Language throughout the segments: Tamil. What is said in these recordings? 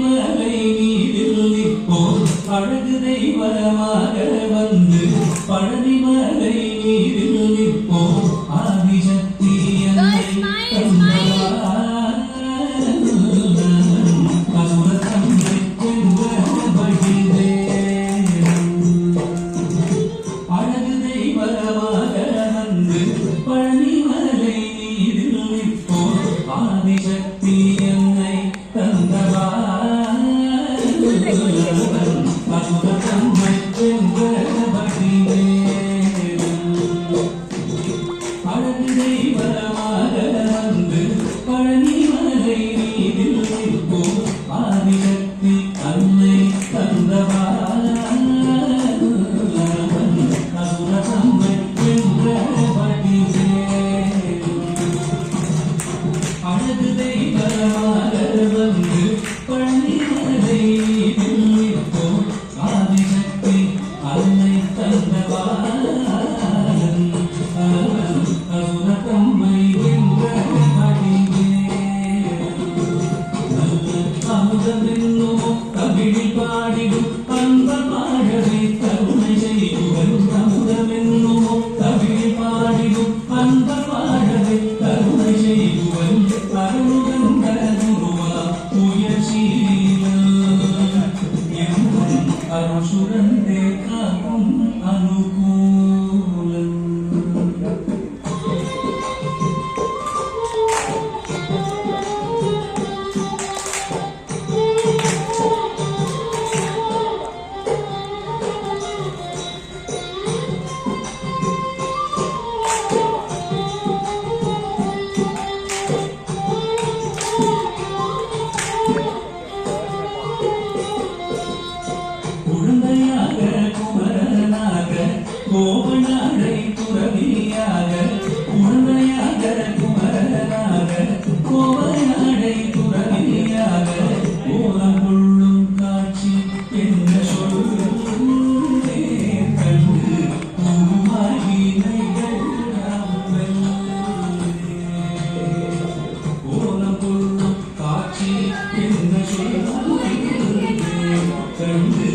பழனிமலை நீரில் நிற்போம் அழகு தெய்வமாக வந்து பழனிமலை நீரில் நிற்போம் ஆதிசக்தி அழகு தெய்வமாக வந்து பழனிமலை நீரில் நிற்போம் ஆதிசக்தி என்னை தந்தவா அழகு தெய்வமாக வந்து பழனிமலை நீரில் நிற்போம் ஆதிசக்தி அன்னை தந்தவா அழகு தெய்வமாக வந்து பழனிமலை நீரில் நிற்போம் ஆதிசக்தி அன்னை தந்தவா அசுரத்தம்மை என்ற அமுதமென்னும் தமிழில் பாடிடும் அன்ப பாடவே கருணை செய்யுவன் அமுதமென்னும் தமிழில் பாடிடும் அன்ப பாடவே கருணை செய்யுவன் அருள்கண்ட குருவா உயர்சீலன் என்றும் அருள் சுரந்தே காக்கும் அனுகூலன் குழந்தையாக குமரனாக கோவனாடை துறவியாக குழந்தையாக குமரனாக கோவனாடை துறவியாக கோலம் கொள்ளும் காட்சி என்ன சொல்லே கண்டு உருவாகினைகள் கோலம் கொள்ளும் காட்சி என்ன சொல்லே கண்டு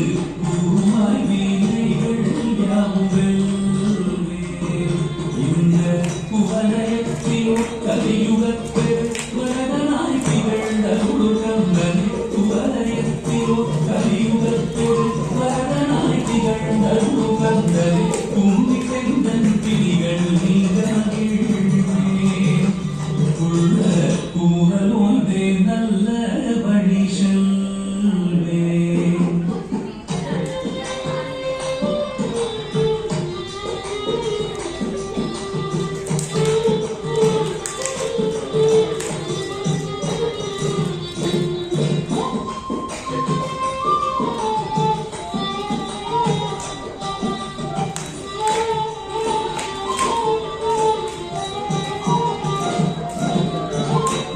உருவாய் வீணைகள் யாவுங்கள் இந்த குவலயத்திலோ கலியுகத்து வரதனாய் திகழ்ந்த உருகங்கள் குவலயத்திலோ கலியுகத்து வரதனாய் திகழ்ந்த உருகங்கள் கும்பி பெண்டன் பிடிகள் நீங்க உள்ள கூறலோதே நல்ல வழி செல்வே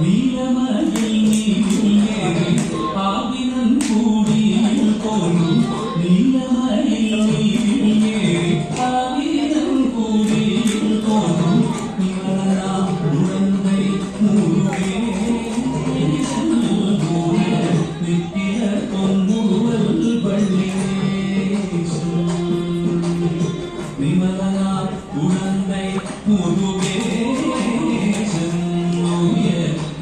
நீலமயில் நீரில் ஏறி ஆவினன் கூடியில் போலும் நீலமயில் நீரில் ஏறி ஆவினன் கூடியில் போலும் நிமலனா உடந்தை முருகே நித்திய பொன்முருவல் வள்ளி நிமலனா உடந்தை முருகே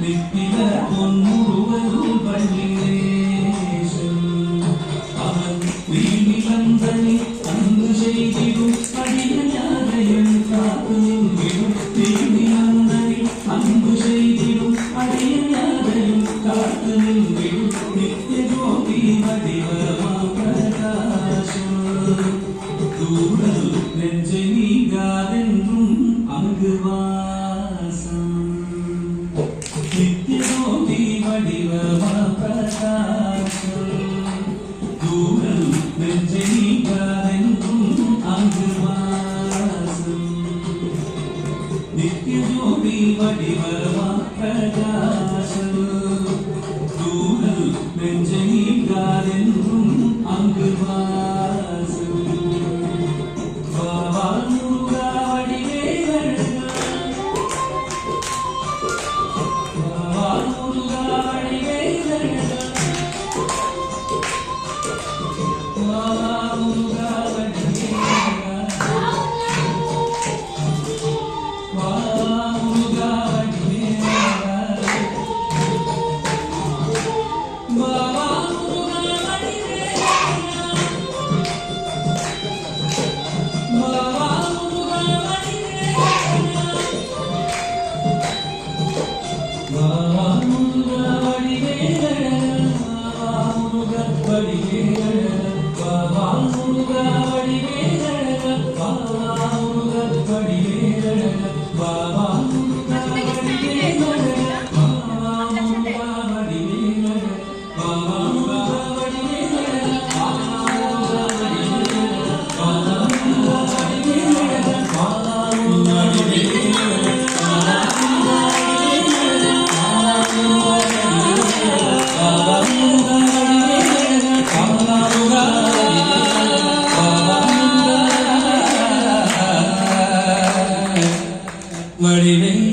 நித்தில பொன்முருவல் வள்ளினேசன் அவன் வீணிலந்தனி அன்பு செய்திடும் அடியாரையும் காத்து நின்றிடும் வீணிலந்தனி அன்பு செய்திடும் அடியாரையும் காத்து நின்றிடும் நித்திய ஜோதி வடிவமா பிரகாசம் தூரல் நெஞ்சை நீங்காதென்றும் அங்கு வாசம் நித்யஜோதி வடிவமா பிரகாசம் தூரல் நெஞ்சை நீங்காதென்றும் அங்கு வாசம் நித்யஜோதி வடிவமா பிரகாசம் தூரல் நெஞ்சை நீங்காதென்றும் அங்கு வாசம் வடிவேலழக பாபா முருகா வடிவேலழக பாபா முருகா வடிவேலழக பாபா முருகா வடிவேலழக பாபா முருகா வடிவேலழக பாபா முருகா வடிவேலழக பாபா முருகா வடிவேலழக பாபா முருகா வடிவேலழக பாபா முருகா வடிவேலழக